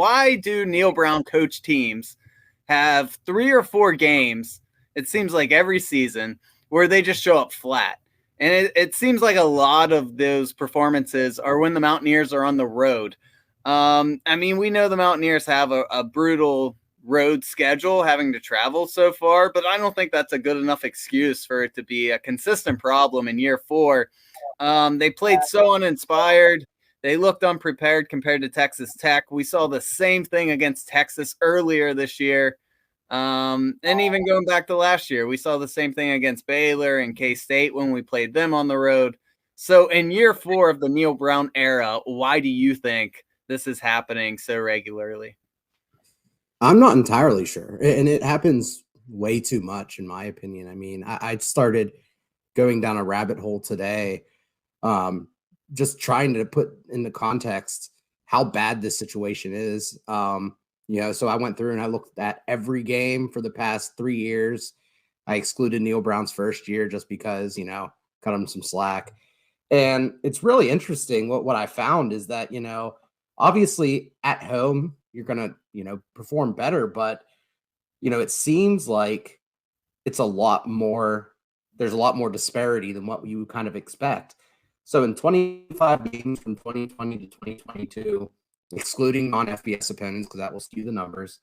why do Neal Brown coach teams have 3 or 4 games, it seems like every season, where they just show up flat? And it seems like a lot of those performances are when the Mountaineers are on the road. I mean, we know the Mountaineers have a brutal road schedule, having to travel so far, but I don't think that's a good enough excuse for it to be a consistent problem in year 4. They played so uninspired. They looked unprepared compared to Texas Tech. We saw the same thing against Texas earlier this year. And even going back to last year, we saw the same thing against Baylor and K-State when we played them on the road. So in year 4 of the Neal Brown era, why do you think this is happening so regularly? I'm not entirely sure. And it happens way too much, in my opinion. I mean, I started going down a rabbit hole today, just trying to put into context how bad this situation is. So I went through and I looked at every game for the past 3 years. I excluded Neal Brown's first year just because, cut him some slack. And it's really interesting. What I found is that, obviously at home, you're going to, perform better. But, it seems like it's there's a lot more disparity than what you would kind of expect. So in 25 games from 2020 to 2022, excluding non-FBS opponents, because that will skew the numbers,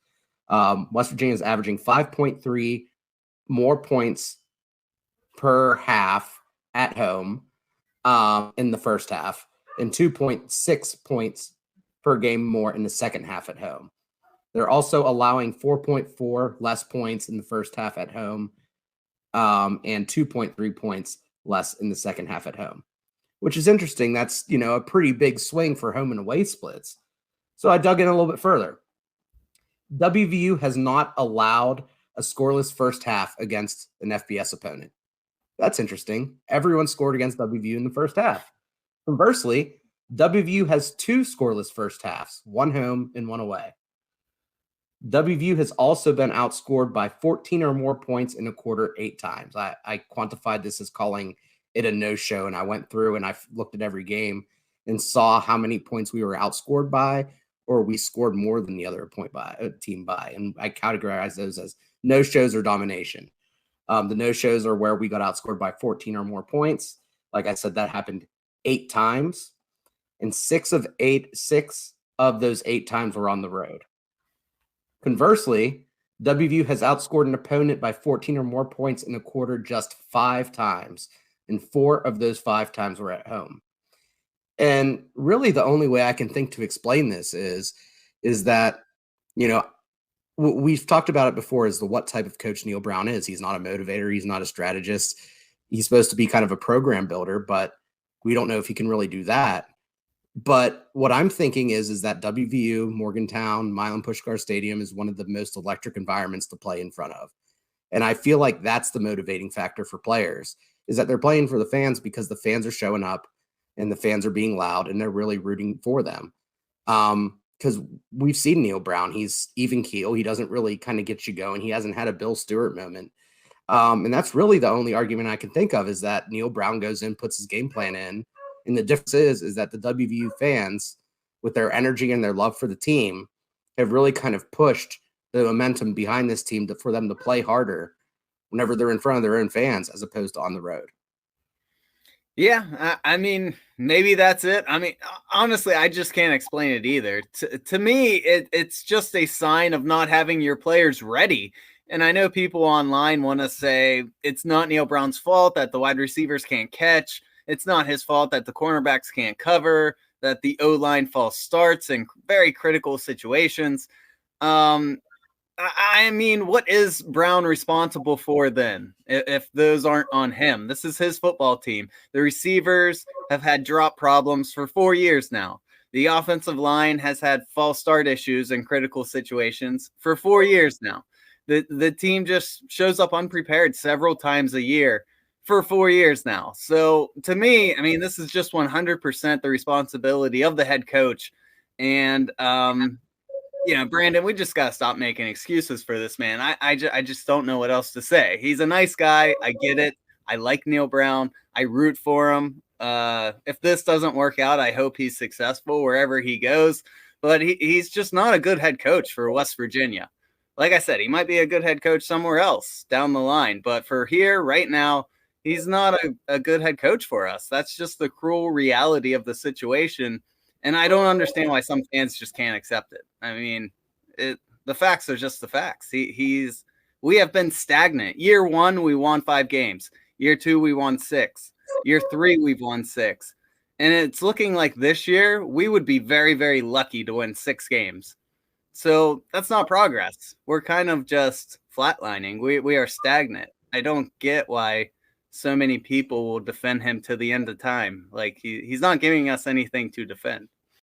West Virginia is averaging 5.3 more points per half at home in the first half, and 2.6 points per game more in the second half at home. They're also allowing 4.4 less points in the first half at home, and 2.3 points less in the second half at home, which is interesting. That's, a pretty big swing for home and away splits. So I dug in a little bit further. WVU has not allowed a scoreless first half against an FBS opponent. That's interesting. Everyone scored against WVU in the first half. Conversely, WVU has 2 scoreless first halves, 1 home and 1 away. WVU has also been outscored by 14 or more points in a quarter 8 times. I quantified this as calling it a no-show, and I went through and I looked at every game and saw how many points we were outscored by, or we scored more than the other team by. And I categorize those as no-shows or domination. The no-shows are where we got outscored by 14 or more points. Like I said, that happened 8 times. And 6 of those 8 times were on the road. Conversely, WVU has outscored an opponent by 14 or more points in a quarter just 5 times. And 4 of those 5 times were at home. And really the only way I can think to explain this is that, we've talked about it before, is what type of coach Neal Brown is. He's not a motivator. He's not a strategist. He's supposed to be kind of a program builder, but we don't know if he can really do that. But what I'm thinking is that WVU, Morgantown, Milan Puskar Stadium is one of the most electric environments to play in front of. And I feel like that's the motivating factor for players, is that they're playing for the fans because the fans are showing up and the fans are being loud and they're really rooting for them. Because we've seen Neal Brown. He's even keel. He doesn't really kind of get you going. He hasn't had a Bill Stewart moment. And that's really the only argument I can think of, is that Neal Brown goes in, puts his game plan in. And the difference is that the WVU fans, with their energy and their love for the team, have really kind of pushed the momentum behind this team for them to play harder whenever they're in front of their own fans, as opposed to on the road. Yeah, I mean, maybe that's it. I mean, honestly, I just can't explain it either. To me, it's just a sign of not having your players ready. And I know people online want to say it's not Neal Brown's fault that the wide receivers can't catch. It's not his fault that the cornerbacks can't cover, that the O-line false starts in very critical situations. I mean, what is Brown responsible for then, if those aren't on him? This is his football team. The receivers have had drop problems for 4 years now. The offensive line has had false start issues in critical situations for 4 years now. The team just shows up unprepared several times a year for 4 years now. So to me, I mean, this is just 100% the responsibility of the head coach. And, Brandon, we just got to stop making excuses for this man. I just don't know what else to say. He's a nice guy. I get it. I like Neal Brown. I root for him. If this doesn't work out, I hope he's successful wherever he goes. but he's just not a good head coach for West Virginia. Like I said, he might be a good head coach somewhere else down the line, but for here right now, he's not a good head coach for us. That's just the cruel reality of the situation. And I don't understand why some fans just can't accept it. I mean, the facts are just the facts. We have been stagnant. Year 1, we won 5 games. Year 2, we won 6. Year 3, we've won 6. And it's looking like this year we would be very, very lucky to win 6 games. So that's not progress. We're kind of just flatlining. We are stagnant. I don't get why so many people will defend him to the end of time. Like he's not giving us anything to defend.